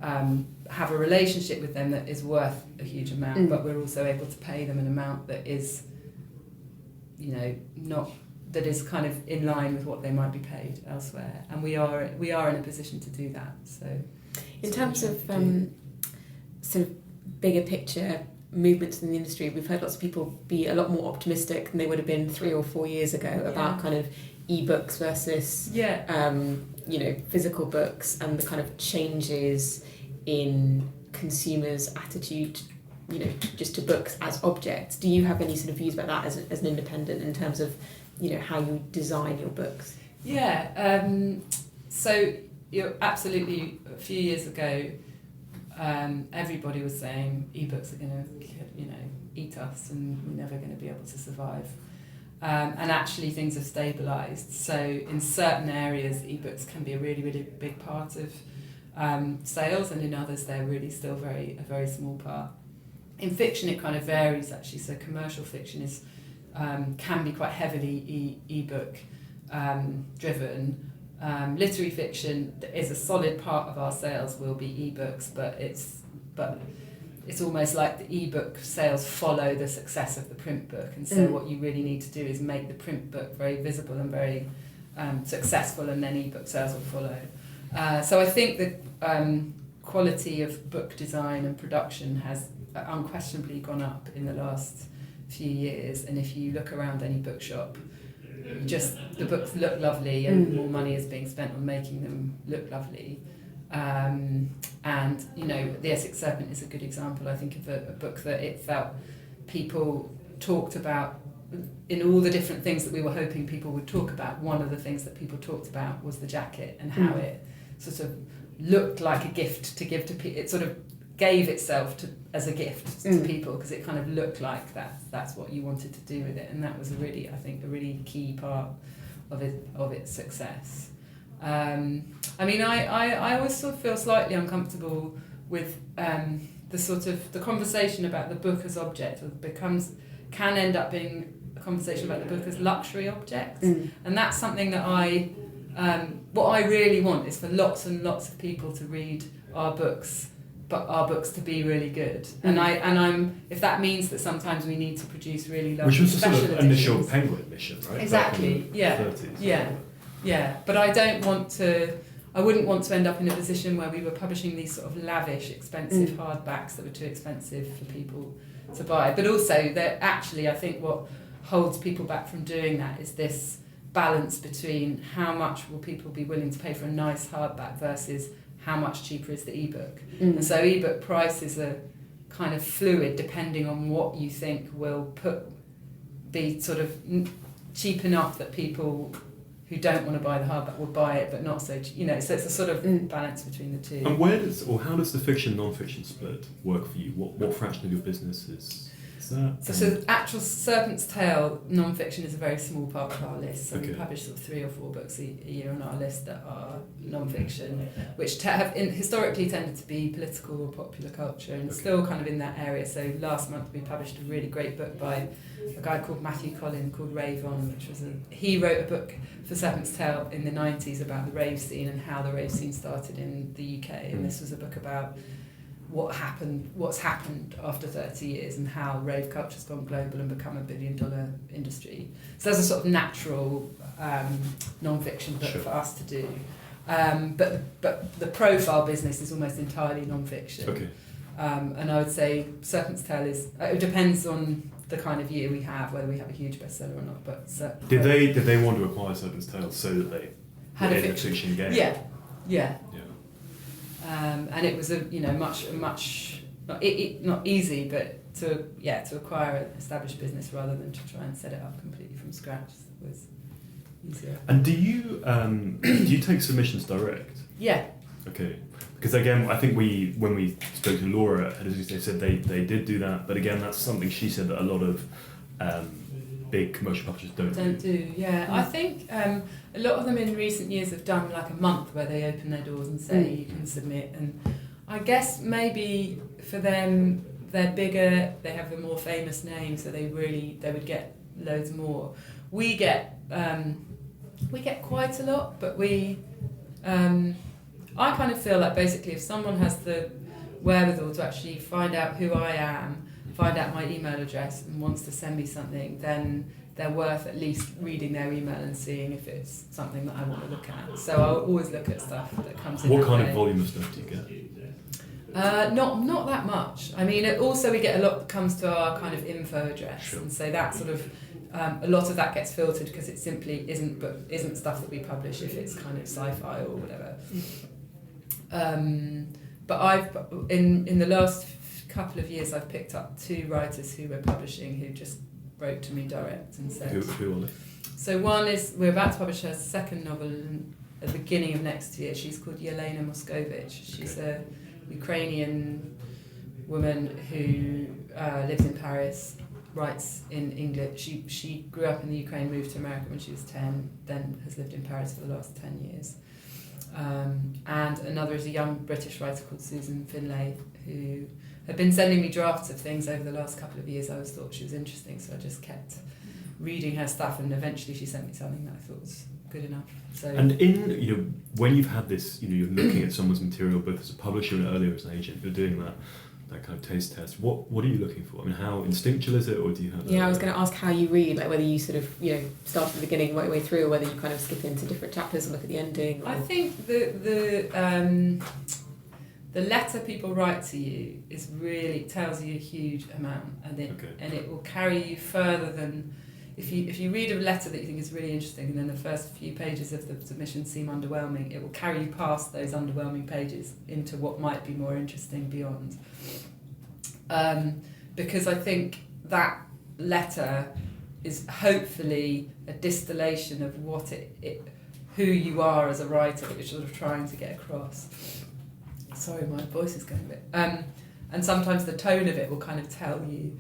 have a relationship with them that is worth a huge amount, but we're also able to pay them an amount that is, you know, not, that is kind of in line with what they might be paid elsewhere, and we are in a position to do that. So in terms of sort of bigger picture movements in the industry, we've heard lots of people be a lot more optimistic than they would have been 3 or 4 years ago about kind of ebooks versus you know, physical books, and the kind of changes in consumers' attitude, you know, just to books as objects. Do you have any sort of views about that as an independent in terms of, you know, how you design your books? Yeah, so you're absolutely, a few years ago, everybody was saying ebooks are going to, you know, eat us and we're never going to be able to survive. And actually things have stabilised. So in certain areas, ebooks can be a really, really big part of sales, and in others they're really still a very small part. In fiction it kind of varies actually, so commercial fiction is can be quite heavily ebook driven. Literary fiction is a solid part of our sales will be ebooks, but it's almost like the ebook sales follow the success of the print book, and so what you really need to do is make the print book very visible and very successful, and then ebook sales will follow. So I think the quality of book design and production has unquestionably gone up in the last few years, and if you look around any bookshop, just the books look lovely, and more money is being spent on making them look lovely. And you know, the Essex Serpent is a good example, I think, of a book that it felt people talked about in all the different things that we were hoping people would talk about. One of the things that people talked about was the jacket, and how it sort of looked like a gift to give to people. It sort of gave itself as a gift to people, because it kind of looked like that's what you wanted to do with it, and that was a really key part of its success. I mean, I always sort of feel slightly uncomfortable with the conversation about the book as object, can end up being a conversation about the book as luxury object, and that's something that what I really want is for lots and lots of people to read our books, but our books to be really good. And I'm if that means that sometimes we need to produce really lovely, which was the special sort of editions. initial Penguin mission, right? Exactly. Yeah. 30s, Yeah. But I wouldn't want to end up in a position where we were publishing these sort of lavish, expensive hardbacks that were too expensive for people to buy. But also, actually, I think what holds people back from doing that is this balance between how much will people be willing to pay for a nice hardback versus how much cheaper is the ebook. And so ebook prices are kind of fluid depending on what you think will be sort of cheap enough that people who don't want to buy the hardback will buy it, but not so, you know, so it's a sort of balance between the two. And how does the fiction non-fiction split work for you? What fraction of your business is that? So actual Serpent's Tail non-fiction is a very small part of our list. So we publish sort of 3 or 4 books a year on our list that are non-fiction, which have historically tended to be political or popular culture, and still kind of in that area. So last month we published a really great book by a guy called Matthew Collin called Rave On, which was he wrote a book for Serpent's Tail in the 90s about the rave scene and how the rave scene started in the UK, and this was a book about what's happened after 30 years and how rave culture's gone global and become $1 billion industry. So there's a sort of natural non-fiction book for us to do. But the profile business is almost entirely non-fiction. And I would say Serpent's Tail it depends on the kind of year we have, whether we have a huge bestseller or not. But did they want to acquire Serpent's Tail so that they had a fiction game? Yeah. And it was much not easy, but to acquire an established business rather than to try and set it up completely from scratch was easier. And do you take submissions direct? Yeah. Okay. Because again, I think when we spoke to Laura, they said they did do that, but again, that's something she said that a lot of big commercial publishers don't do. Yeah. I think a lot of them in recent years have done like a month where they open their doors and say you can submit, and I guess maybe for them they're bigger, they have a more famous name, so they would get loads more. We get quite a lot, but I kind of feel like basically if someone has the wherewithal to actually find out who I am, find out my email address and wants to send me something, then they're worth at least reading their email and seeing if it's something that I want to look at. So I'll always look at stuff that comes in. What kind of volume of stuff do you get? Not that much. I mean, also we get a lot that comes to our kind of info address, Sure. and so that sort of a lot of that gets filtered because it simply isn't stuff that we publish if it's kind of sci-fi or whatever. But I've in the last couple of years I've picked up 2 writers who were publishing who just wrote to me direct and said. Who are they? So one is we're about to publish her second novel at the beginning of next year. She's called Yelena Moskovich. She's a Ukrainian woman who lives in Paris, writes in English. She grew up in the Ukraine, moved to America when she was 10, then has lived in Paris for the last 10 years. And another is a young British writer called Susan Finlay, who had been sending me drafts of things over the last couple of years. I always thought she was interesting, so I just kept reading her stuff, and eventually she sent me something that I thought was good enough. So. And when you've had this, you're looking at someone's material both as a publisher and earlier as an agent, you're doing that kind of taste test. What are you looking for? I mean, how instinctual is it, or do you have? Yeah, I was going to ask how you read, like whether you sort of start at the beginning, work your way through, or whether you kind of skip into different chapters and look at the ending. Or... I think the letter people write to you tells you a huge amount, and it will carry you further than if you read a letter that you think is really interesting, and then the first few pages of the submission seem underwhelming. It will carry you past those underwhelming pages into what might be more interesting beyond. Because I think that letter is hopefully a distillation of what who you are as a writer that you're sort of trying to get across. Sorry, my voice is going a bit. And sometimes the tone of it will kind of tell you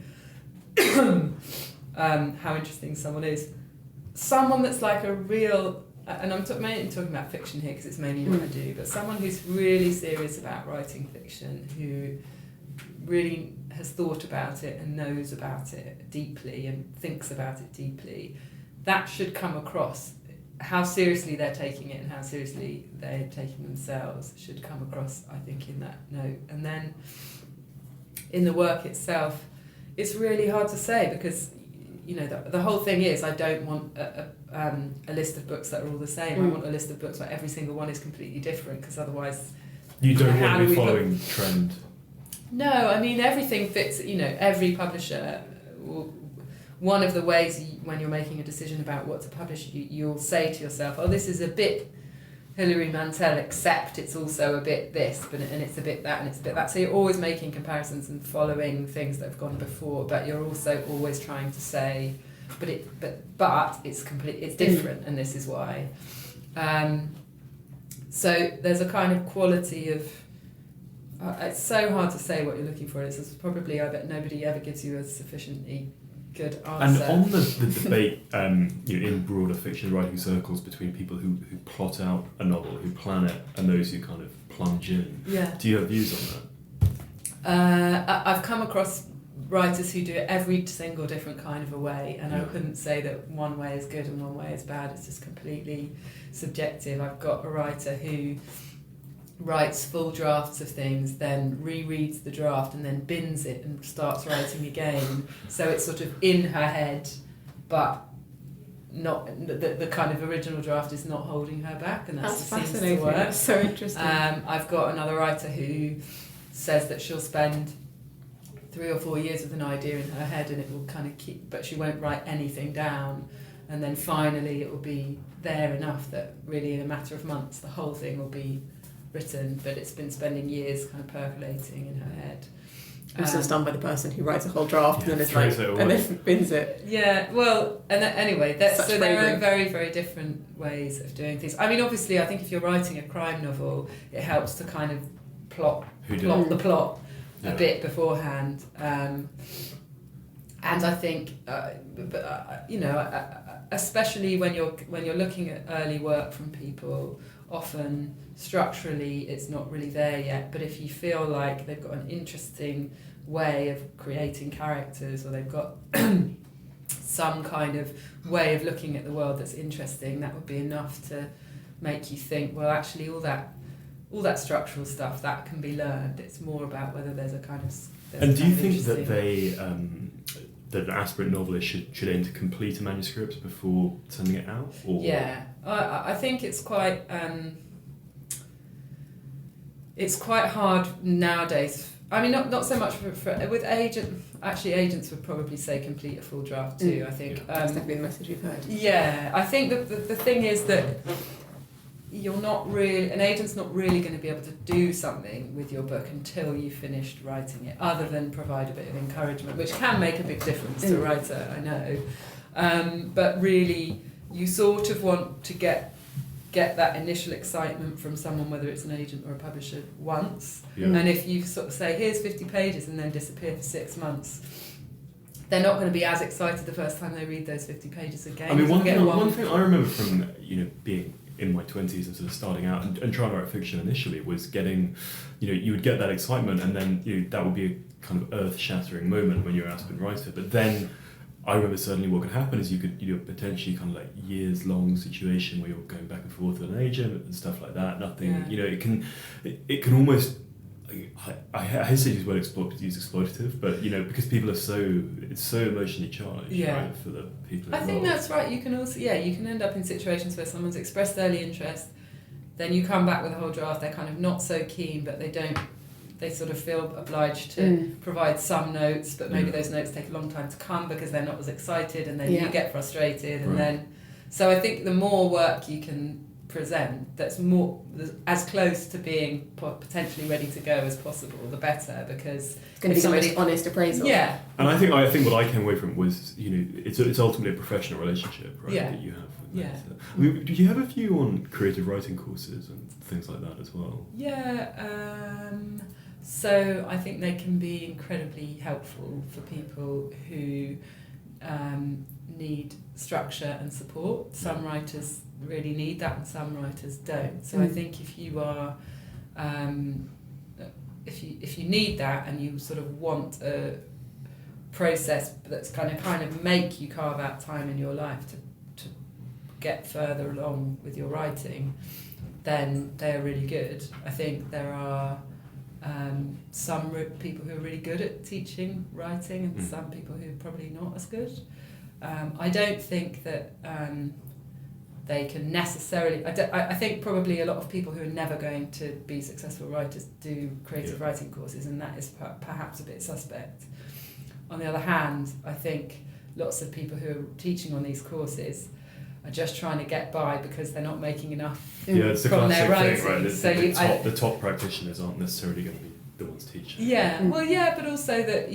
how interesting someone is. Someone that's like a real, and I'm mainly talking about fiction here because it's mainly what I do, but someone who's really serious about writing fiction, who really has thought about it and knows about it deeply and thinks about it deeply, that should come across. How seriously they're taking it and how seriously they're taking themselves should come across, I think, in that note. And then in the work itself, it's really hard to say because, the whole thing is I don't want a list of books that are all the same. I want a list of books where every single one is completely different, because otherwise... You don't want to be following trend. No, I mean, everything fits, every publisher will... One of the ways when you're making a decision about what to publish, you'll say to yourself, oh, this is a bit Hilary Mantel, except it's also a bit this, and it's a bit that, and it's a bit that. So you're always making comparisons and following things that have gone before, but you're also always trying to say, but it's different, and this is why. So there's a kind of quality of... it's so hard to say what you're looking for. It's probably, I bet nobody ever gives you a sufficiently... good answer. And on the debate in broader fiction writing circles between people who plot out a novel, who plan it, and those who kind of plunge in, do you have views on that? I've come across writers who do it every single different kind of a way, and I couldn't say that one way is good and one way is bad. It's just completely subjective. I've got a writer who writes full drafts of things, then rereads the draft and then bins it and starts writing again. So it's sort of in her head, but not the kind of original draft is not holding her back, and that's fascinating. Seems to work. That's so interesting. I've got another writer who says that she'll spend 3 or 4 years with an idea in her head, and it will kind of keep, but she won't write anything down, and then finally it will be there enough that really in a matter of months the whole thing will be written, but it's been spending years kind of percolating in her head. Also done by the person who writes a whole draft and then it's throws it away. and then bins it. Yeah, well, and anyway, Such there bravery. are very, very different ways of doing things. I mean, obviously, I think if you're writing a crime novel, it helps to kind of plot the plot a bit beforehand. And I think, especially when you're looking at early work from people, often structurally it's not really there yet. But if you feel like they've got an interesting way of creating characters, or they've got some kind of way of looking at the world that's interesting, that would be enough to make you think, well, actually all that structural stuff that can be learned. It's more about whether there's a kind of and do you think that that an aspirant novelist should aim to complete a manuscript before sending it out? Or? Yeah, I think it's quite hard nowadays. I mean, not so much for with agents. Actually, agents would probably say complete a full draft too. I think that's definitely the message we've heard. Yeah, I think that the thing is that an agent's not really going to be able to do something with your book until you've finished writing it, other than provide a bit of encouragement, which can make a big difference to a writer, I know. But really, you sort of want to get that initial excitement from someone, whether it's an agent or a publisher, once. Yeah. And if you sort of say, here's 50 pages and then disappear for 6 months, they're not going to be as excited the first time they read those 50 pages again. I mean, one thing I remember from being in my 20s and sort of starting out and trying to write fiction initially was getting, you would get that excitement, and then that would be a kind of earth-shattering moment when you're an aspirant writer. But then I remember certainly what could happen is you could potentially kind of like years-long situation where you're going back and forth with an agent and stuff like that. Nothing, it can almost. I hesitate to use the word exploitative, but because people are it's so emotionally charged, right, for the people involved. I think that's right. You can also you can end up in situations where someone's expressed early interest, then you come back with a whole draft, they're kind of not so keen, but they sort of feel obliged to provide some notes, but maybe those notes take a long time to come because they're not as excited, and then you get frustrated, and then so I think the more work you can present that's more as close to being potentially ready to go as possible, the better, because it's going to be the most honest appraisal. Yeah. And I think what I came away from was it's ultimately a professional relationship, right, that you have with that. So, I mean, do you have a view on creative writing courses and things like that as well? So I think they can be incredibly helpful for people who need structure and support. Some writers really need that and some writers don't. So I think if you are if you need that and you sort of want a process that's kind of make you carve out time in your life to get further along with your writing, then they're really good. I think there are some people who are really good at teaching writing and some people who are probably not as good. I don't think that they can necessarily... I think probably a lot of people who are never going to be successful writers do creative writing courses, and that is perhaps a bit suspect. On the other hand, I think lots of people who are teaching on these courses are just trying to get by because they're not making enough it's the from classic their writing. Thing, right? The top practitioners aren't necessarily going to be the ones teaching. Yeah, well, but also that,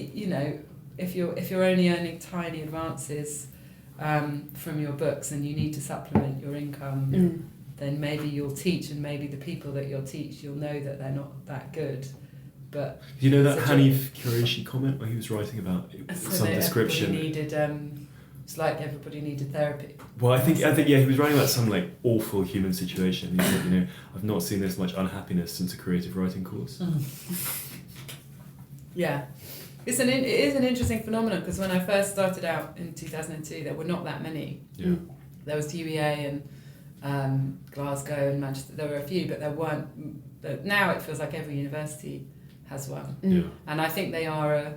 if you're only earning tiny advances from your books and you need to supplement your income, then maybe you'll teach, and maybe the people that you'll teach, you'll know that they're not that good. But that Hanif Qureshi comment where he was writing about some description? It's like everybody needed therapy. Well, I think he was writing about some like awful human situation. He said, I've not seen this much unhappiness since a creative writing course. Yeah. It is an interesting phenomenon, because when I first started out in 2002, there were not that many. Yeah. There was UEA and Glasgow and Manchester. There were a few, but there weren't. Now it feels like every university has one. Yeah. And I think they are a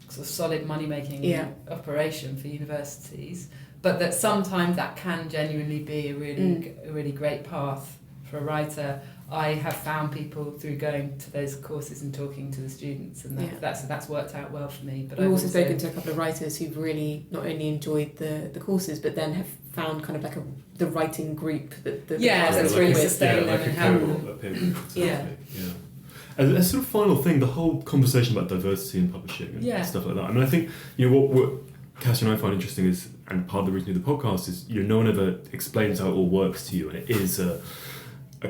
sort of solid money-making operation for universities, but that sometimes that can genuinely be a really great path for a writer. I have found people through going to those courses and talking to the students, and that's worked out well for me. But I've also spoken to a couple of writers who've really not only enjoyed the courses, but then have found kind of like the writing group that that's really sustain them and help them. Yeah. a sort of final thing, the whole conversation about diversity in publishing and stuff like that. I mean, I think, what Kassia and I find interesting is, and part of the reason we do the podcast is, no one ever explains how it all works to you, and it is a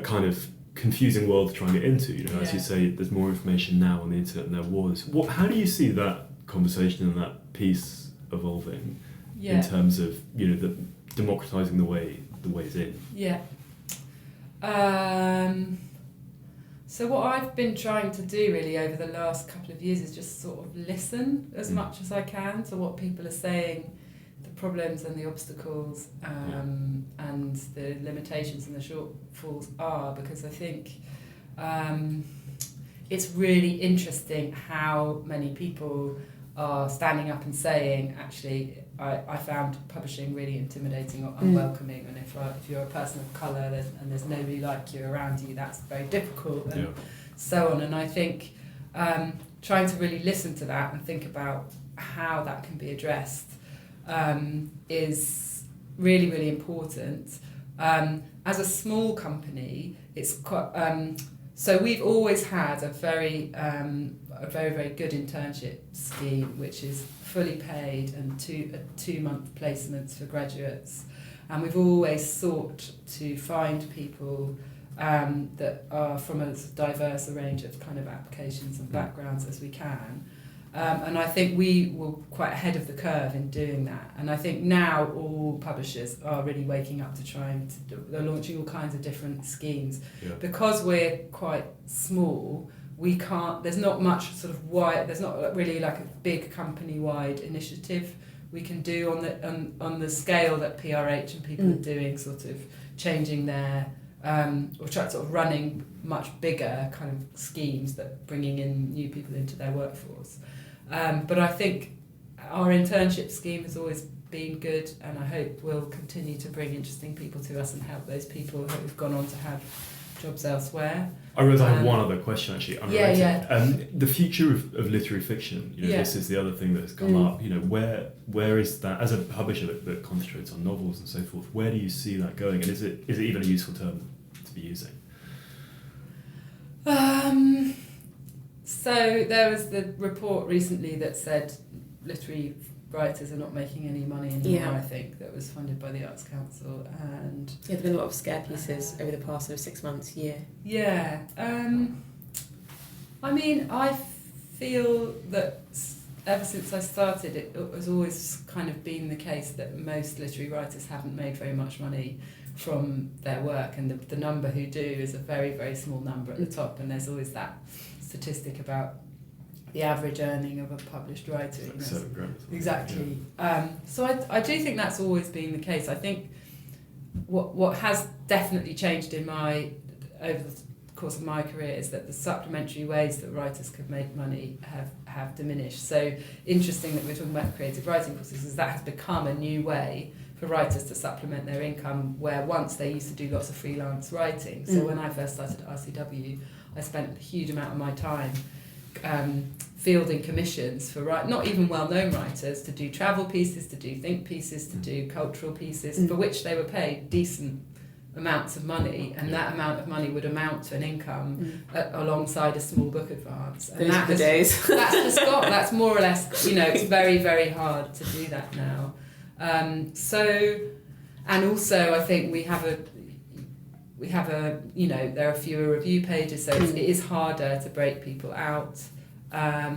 kind of confusing world to try and get into. As you say, there's more information now on the internet than there was. How do you see that conversation and that piece evolving in terms of the democratizing the way it's in? Yeah. So what I've been trying to do really over the last couple of years is just sort of listen as much as I can to what people are saying, the problems and the obstacles, and the limitations and the shortfalls are, because I think it's really interesting how many people are standing up and saying, actually, I found publishing really intimidating or unwelcoming, and if you're a person of colour and there's nobody like you around you, that's very difficult, and so on. And I think trying to really listen to that and think about how that can be addressed is really, really important. As a small company, it's quite... so we've always had a very, very good internship scheme, which is fully paid and two-month placements for graduates. And we've always sought to find people that are from as diverse a range of kind of applications and backgrounds as we can. And I think we were quite ahead of the curve in doing that. And I think now all publishers are really waking up to trying to they're launching all kinds of different schemes. Yeah. Because we're quite small, there's not much sort of there's not really like a big company-wide initiative we can do on the scale that PRH and people are doing, sort of changing their or sort of running much bigger kind of schemes that bringing in new people into their workforce. But I think our internship scheme has always been good, and I hope we'll continue to bring interesting people to us and help those people who've gone on to have jobs elsewhere. I realise I have one other question actually. The future of literary fiction. This is the other thing that's come up. Where is that, as a publisher that concentrates on novels and so forth? Where do you see that going, and is it even a useful term to be using? So there was the report recently that said literary writers are not making any money anymore, I think, that was funded by the Arts Council. And there've been a lot of scare pieces over the past 6 months, year. Yeah. I mean, I feel that ever since I started, it has always kind of been the case that most literary writers haven't made very much money from their work, and the number who do is a very, very small number at the top, and there's always that statistic about the average earning of a published writer. Exactly. Yeah. So I do think that's always been the case. I think what has definitely changed over the course of my career is that the supplementary ways that writers could make money have diminished. So interesting that we're talking about creative writing courses, is that has become a new way for writers to supplement their income, where once they used to do lots of freelance writing. So when I first started at RCW, I spent a huge amount of my time fielding commissions for not even well-known writers to do travel pieces, to do think pieces, to do cultural pieces, for which they were paid decent amounts of money, and that amount of money would amount to an income alongside a small book advance. And those are the days. That's more or less, it's very, very hard to do that now. And also I think we have a there are fewer review pages, so it is harder to break people out. But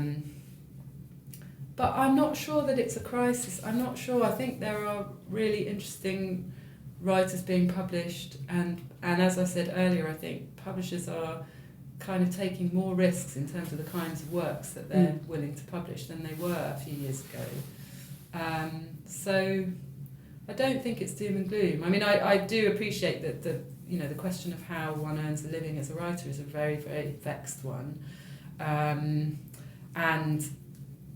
I'm not sure that it's a crisis. I'm not sure. I think there are really interesting writers being published, and as I said earlier, I think publishers are kind of taking more risks in terms of the kinds of works that they're willing to publish than they were a few years ago. So I don't think it's doom and gloom. I mean, I do appreciate that the question of how one earns a living as a writer is a very, very vexed one. And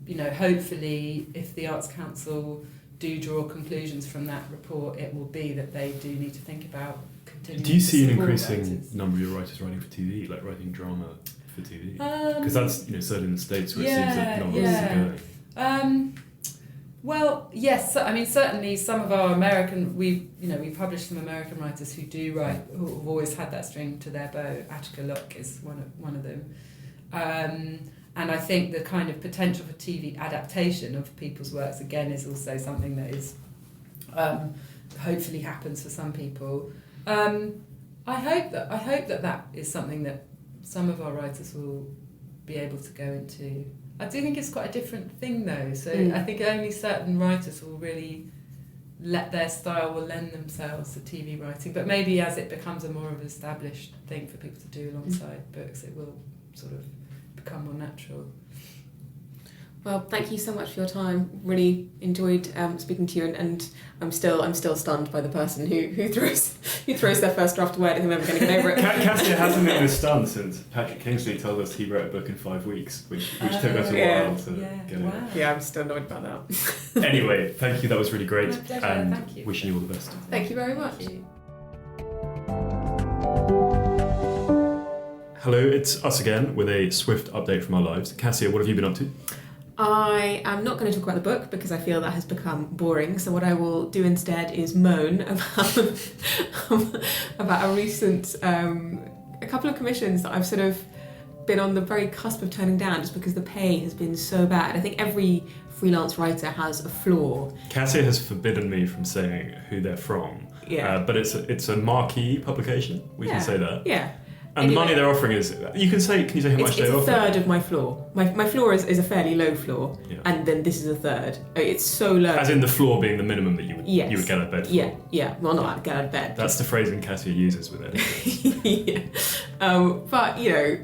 hopefully if the Arts Council do draw conclusions from that report, it will be that they do need to think about continuing. Do you see an increasing number of your writers writing for TV, like writing drama for TV? Because that's certainly in the States where it seems that novels are going. Well, yes. I mean, certainly some of our American, we published some American writers who do write, who have always had that string to their bow. Attica Locke is one of them. And I think the kind of potential for TV adaptation of people's works, again, is also something that is hopefully happens for some people. I hope that is something that some of our writers will be able to go into. I do think it's quite a different thing though, so I think only certain writers will really let their style will lend themselves to TV writing, but maybe as it becomes a more of an established thing for people to do alongside books, it will sort of become more natural. Well, thank you so much for your time. Really enjoyed speaking to you, and I'm still stunned by the person who throws their first draft away. I don't think I'm ever going to get over it. Kassia hasn't been as stunned since Patrick Kingsley told us he wrote a book in 5 weeks, which took us a while to get it. Yeah, I'm still annoyed about that. Anyway, thank you. That was really great. My pleasure, and thank you. wishing you all the best. Thank you very much. Hello, it's us again with a swift update from our lives. Kassia, what have you been up to? I am not going to talk about the book because I feel that has become boring. So what I will do instead is moan about a recent, a couple of commissions that I've sort of been on the very cusp of turning down just because the pay has been so bad. I think every freelance writer has a flaw. Kassia has forbidden me from saying who they're from. Yeah. But it's a marquee publication. We can say that. Yeah. And the money they're offering is, can you say how much they offer? It's a third of my floor. My floor is a fairly low floor, and then this is a third. It's so low. As in the floor being the minimum that you would get out of bed for? Yeah. Well, not get out of bed. That's the phrasing Kassia uses with it. But, you know,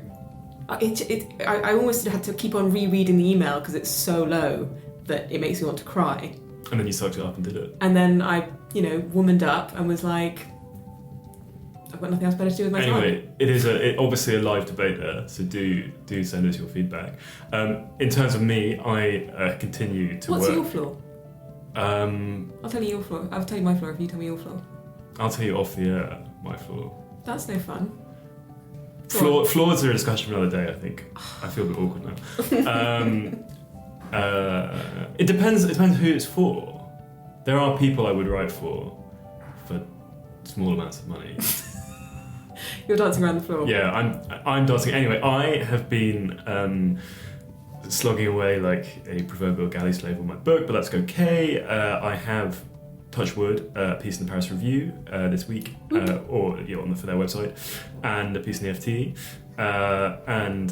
I almost had to keep on rereading the email because it's so low that it makes me want to cry. And then you sucked it up and did it. And then I, womaned up and was like, I've got nothing else better to do with my time. Anyway, it is obviously a live debate there, so do send us your feedback. In terms of me, I continue to work. What's your floor? I'll tell you your floor. I'll tell you my floor if you tell me your floor. I'll tell you off the air my floor. That's no fun. Floors are a discussion for another day, I think. I feel a bit awkward now. It depends who it's for. There are people I would write for small amounts of money. You're dancing around the floor. Yeah, I'm dancing. Anyway, I have been slogging away like a proverbial galley slave on my book, but that's okay. I have, touch wood, a piece in the Paris Review this week, for their website, and a piece in the FT. And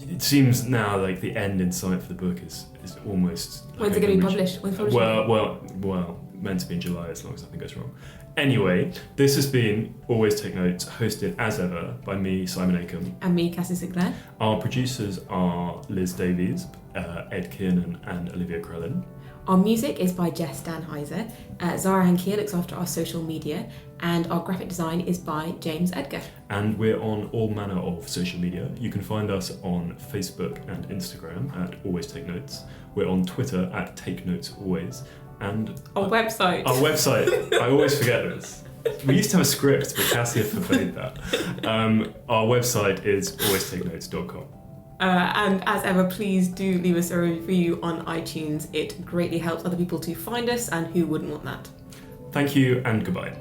it seems now like the end in sight for the book is almost. When's it going to be published? Well, meant to be in July as long as nothing goes wrong. Anyway, this has been Always Take Notes, hosted as ever by me, Simon Acombe. And me, Kassia Sinclair. Our producers are Liz Davies, Ed Kiernan and Olivia Krellin. Our music is by Jess Danheiser. Zara Hankier looks after our social media, and our graphic design is by James Edgar. And we're on all manner of social media. You can find us on Facebook and Instagram at Always Take Notes. We're on Twitter at Take Notes Always. And our website. I always forget this. We used to have a script, but Kassia forbade that. Our website is alwaystakenotes.com. And as ever, please do leave us a review on iTunes. It greatly helps other people to find us, and who wouldn't want that? Thank you and goodbye.